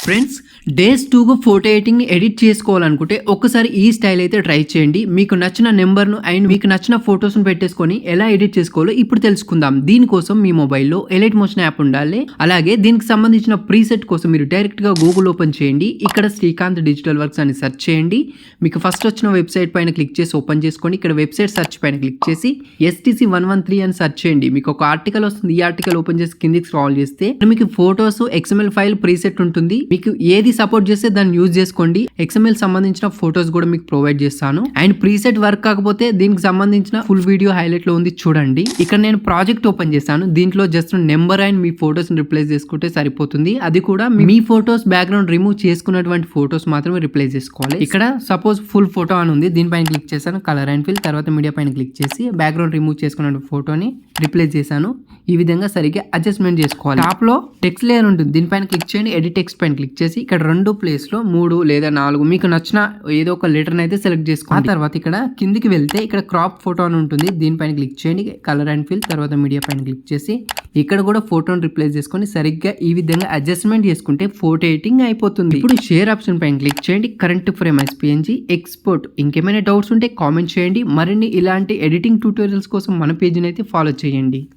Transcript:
Friends, days 2గా photo ఎడిటింగ్ని edit చేసుకోవాలనుకుంటే ఒక్కసారి ఈ స్టైల్ అయితే ట్రై చేయండి. మీకు నచ్చిన నెంబర్ను అండ్ మీకు నచ్చిన ఫొటోస్ను పెట్టేసుకొని ఎలా ఎడిట్ చేసుకోవాలో ఇప్పుడు తెలుసుకుందాం. దీనికోసం మీ మొబైల్లో ఎలైట్ మోషన్ యాప్ ఉండాలి. అలాగే దీనికి సంబంధించిన ప్రీసెట్ కోసం మీరు డైరెక్ట్గా గూగుల్ ఓపెన్ చేయండి. ఇక్కడ శ్రీకాంత్ డిజిటల్ వర్క్స్ అని సెర్చ్ చేయండి. మీకు ఫస్ట్ వచ్చిన వెబ్సైట్ పైన క్లిక్ చేసి ఓపెన్ చేసుకోండి. ఇక్కడ వెబ్సైట్ సెర్చ్ పైన క్లిక్ చేసి STC113 అని సెర్చ్ చేయండి. మీకు ఒక ఆర్టికల్ వస్తుంది. ఈ ఆర్టికల్ ఓపెన్ చేసి కిందికి స్క్రాల్ చేస్తే మీకు ఫోటోస్ XML ఫైల్ ప్రీసెట్ ఉంటుంది. మీకు ఏది సపోర్ట్ చేస్తే దాన్ని యూజ్ చేసుకోండి. XML సంబంధించిన ఫోటోస్ కూడా మీకు ప్రొవైడ్ చేస్తాను. అండ్ ప్రీసెట్ వర్క్ కాకపోతే దీనికి సంబంధించిన ఫుల్ వీడియో హైలైట్ లో ఉంది చూడండి. ఇక్కడ నేను ప్రాజెక్ట్ ఓపెన్ చేశాను. దీంట్లో just number and me photos ని రిప్లేస్ చేసుకుంటే సరిపోతుంది. అది కూడా మీ ఫోటోస్ బ్యాక్గ్రౌండ్ రిమూవ్ చేసుకున్నటువంటి ఫోటోస్ మాత్రమే రిప్లేస్ చేసుకోవాలి. ఇక్కడ సపోజ్ ఫుల్ ఫోటో అని ఉంది. దీనిపైన క్లిక్ చేశాను. కలర్ అండ్ ఫిల్, తర్వాత మీడియా పైన క్లిక్ చేసి బ్యాక్గ్రౌండ్ రిమూవ్ చేసుకున్న ఫోటోని రిప్లేస్ చేశాను. ఈ విధంగా సరిగ్గా అడ్జస్ట్మెంట్ చేసుకోవాలి. టాప్ లో టెక్స్ట్ లేయర్ ఉంటుంది. దీనిపైన క్లిక్ చేయండి. ఎడిట్ టెక్స్ట్ పైన క్లిక్ చేసి ఇక్కడ 2 ప్లేస్ లో 3 లేదా 4 మీకు నచ్చిన ఏదో ఒక లెటర్ అయితే సెలెక్ట్ చేసుకోండి. ఆ తర్వాత ఇక్కడ కిందికి వెళ్తే ఇక్కడ క్రాప్ ఫోటో అని ఉంటుంది. దీనిపైన క్లిక్ చేయండి. కలర్ అండ్ ఫిల్, తర్వాత మీడియా పైన క్లిక్ చేసి ఇక్కడ కూడా ఫోటోని రిప్లేస్ చేసుకొని సరిగ్గా ఈ విధంగా అడ్జస్ట్మెంట్ చేసుకుంటే ఫోటో ఎడిటింగ్ అయిపోతుంది. ఇప్పుడు షేర్ ఆప్షన్ పైన క్లిక్ చేయండి. Current frame as PNG export. ఇంకేమైనా డౌట్స్ ఉంటే కామెంట్ చేయండి. మరిన్ని ఇలాంటి ఎడిటింగ్ ట్యూటోరియల్స్ కోసం మన పేజీని అయితే ఫాలో చేయండి.